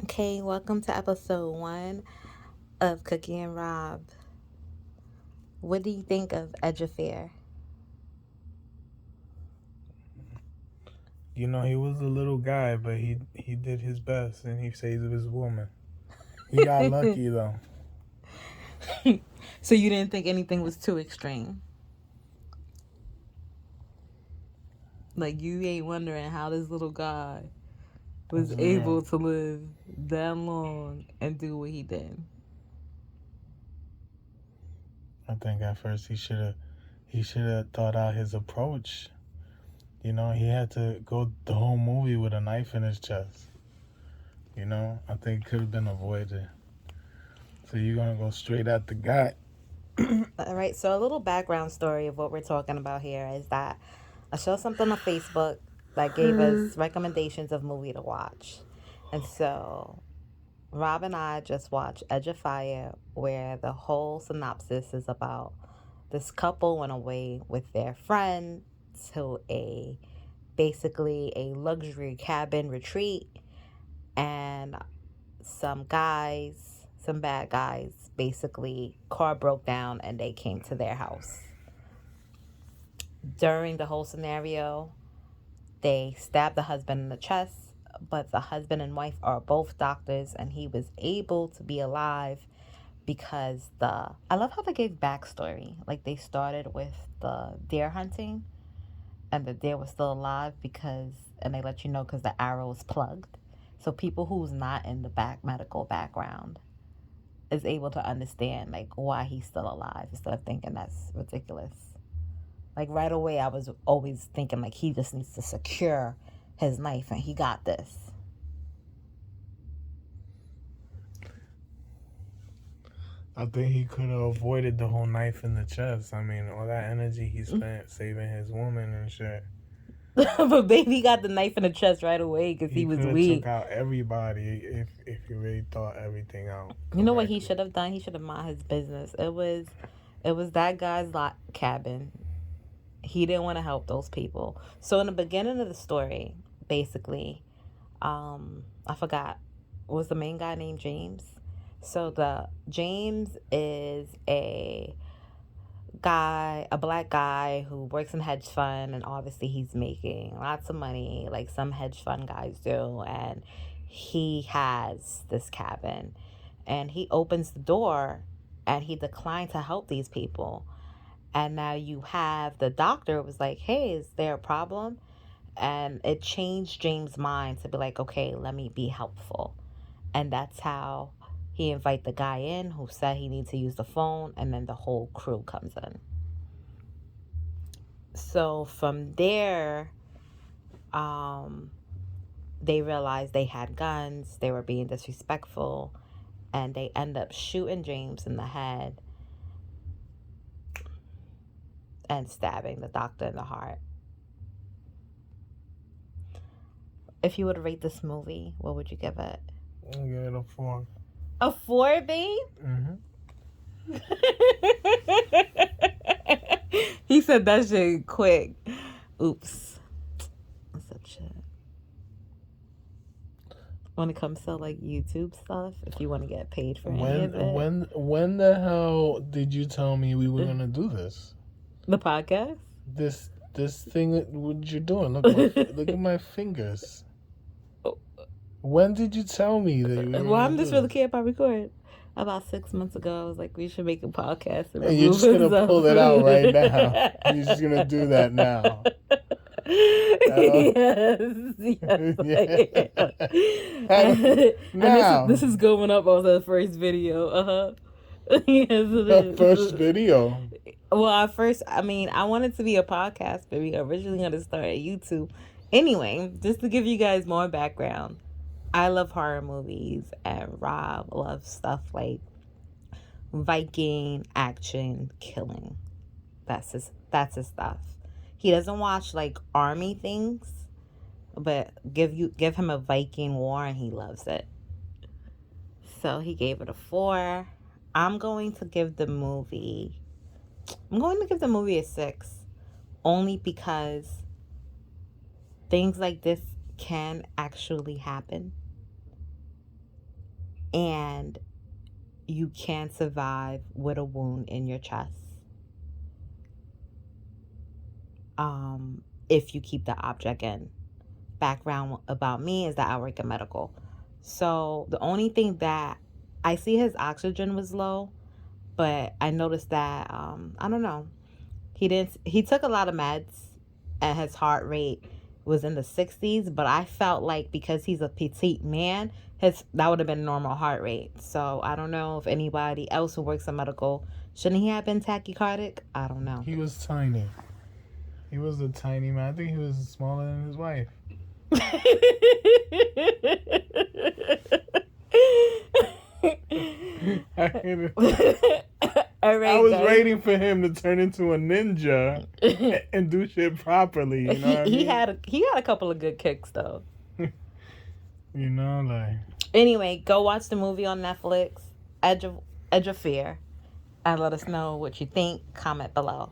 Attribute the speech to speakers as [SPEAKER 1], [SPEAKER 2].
[SPEAKER 1] Okay, welcome to episode one of Cookie and Rob. What do you think of Edge of Fair?
[SPEAKER 2] He was a little guy, but he did his best and he saved his woman. He got lucky though.
[SPEAKER 1] So you didn't think anything was too extreme? Like you ain't wondering how this little guy was
[SPEAKER 2] No,
[SPEAKER 1] able to live that long and do what he did.
[SPEAKER 2] I think at first he should have thought out his approach. He had to go the whole movie with a knife in his chest. I think it could have been avoided. So you're gonna go straight at the guy.
[SPEAKER 1] All right, so a little background story of what we're talking about here is that I saw something on Facebook that gave us recommendations of movie to watch. And so Rob and I just watched Edge of Fire, where the whole synopsis is about this couple went away with their friend to a basically a luxury cabin retreat, and some bad guys, basically car broke down and they came to their house. During the whole scenario, they stabbed the husband in the chest, but the husband and wife are both doctors and he was able to be alive because the I love how they gave backstory. Like they started with the deer hunting and the deer was still alive because and they let you know because the arrow was plugged. So people who's not in the back medical background is able to understand like why he's still alive instead of thinking that's ridiculous. Like right away I was always thinking like he just needs to secure his knife and he got this.
[SPEAKER 2] I think he could have avoided the whole knife in the chest. I mean, all that energy he spent saving his woman and shit.
[SPEAKER 1] But baby got the knife in the chest right away because he
[SPEAKER 2] He
[SPEAKER 1] was
[SPEAKER 2] could have took
[SPEAKER 1] weak.
[SPEAKER 2] out everybody if he really thought everything out
[SPEAKER 1] You know what he
[SPEAKER 2] correctly.
[SPEAKER 1] should have done? He should have mind his business. It was that guy's lot cabin. He didn't want to help those people. So in the beginning of the story, basically, I forgot, was the main guy named James? So the James is a black guy who works in hedge fund, and obviously he's making lots of money, like some hedge fund guys do, and he has this cabin, and he opens the door, and he declined to help these people, and now you have the doctor was like, "Hey, is there a problem?" And it changed James' mind to be like, "Okay, let me be helpful." And that's how he invite the guy in who said he needs to use the phone, and then the whole crew comes in. So from there, um, they realized they had guns, they were being disrespectful, and they end up shooting James in the head and stabbing the doctor in the heart. If you would rate this movie, what would you give it?
[SPEAKER 2] I'll give it a 4.
[SPEAKER 1] A four, babe?
[SPEAKER 2] Mm-hmm.
[SPEAKER 1] He said that shit quick. Oops. Such a when it comes to like YouTube stuff, if you want to get paid for any
[SPEAKER 2] When
[SPEAKER 1] of it.
[SPEAKER 2] when the hell did you tell me we were gonna do this?
[SPEAKER 1] The podcast?
[SPEAKER 2] This thing what you're doing? Look at my fingers. When did you tell me that you were
[SPEAKER 1] Well,
[SPEAKER 2] gonna
[SPEAKER 1] I'm
[SPEAKER 2] do
[SPEAKER 1] just really
[SPEAKER 2] this?
[SPEAKER 1] care if I record. About 6 months ago, I was like, we should make a podcast and
[SPEAKER 2] And you're
[SPEAKER 1] remove
[SPEAKER 2] just gonna
[SPEAKER 1] some
[SPEAKER 2] pull it out right
[SPEAKER 1] food.
[SPEAKER 2] now. You're just gonna do that now. Uh,
[SPEAKER 1] Yes, yes, I am. And this
[SPEAKER 2] now,
[SPEAKER 1] is going up on the first video. Yes, it
[SPEAKER 2] the first
[SPEAKER 1] is.
[SPEAKER 2] video.
[SPEAKER 1] Well, at first, I mean, I wanted to be a podcast, but we originally going to start at YouTube. Anyway, just to give you guys more background, I love horror movies, and Rob loves stuff like Viking action killing. That's his stuff. He doesn't watch like army things, but give him a Viking war and he loves it. So he gave it a 4. I'm going to give the movie I'm going to give the movie a 6 only because things like this can actually happen. and you can survive with a wound in your chest. If you keep the object in. Background about me is that I work in medical. So the only thing that I see, his oxygen was low, but I noticed that I don't know. He took a lot of meds and his heart rate was in the 60s, but I felt like because he's a petite man, that would have been normal heart rate. So I don't know if anybody else who works in medical, shouldn't he have been tachycardic? I don't know.
[SPEAKER 2] He was tiny. He was a tiny man. I think he was smaller than his wife. I was waiting for him to turn into a ninja and do shit properly. You know what I mean?
[SPEAKER 1] He had a couple of good kicks though.
[SPEAKER 2] You know, like.
[SPEAKER 1] Anyway, go watch the movie on Netflix, Edge of Fear, and let us know what you think. Comment below.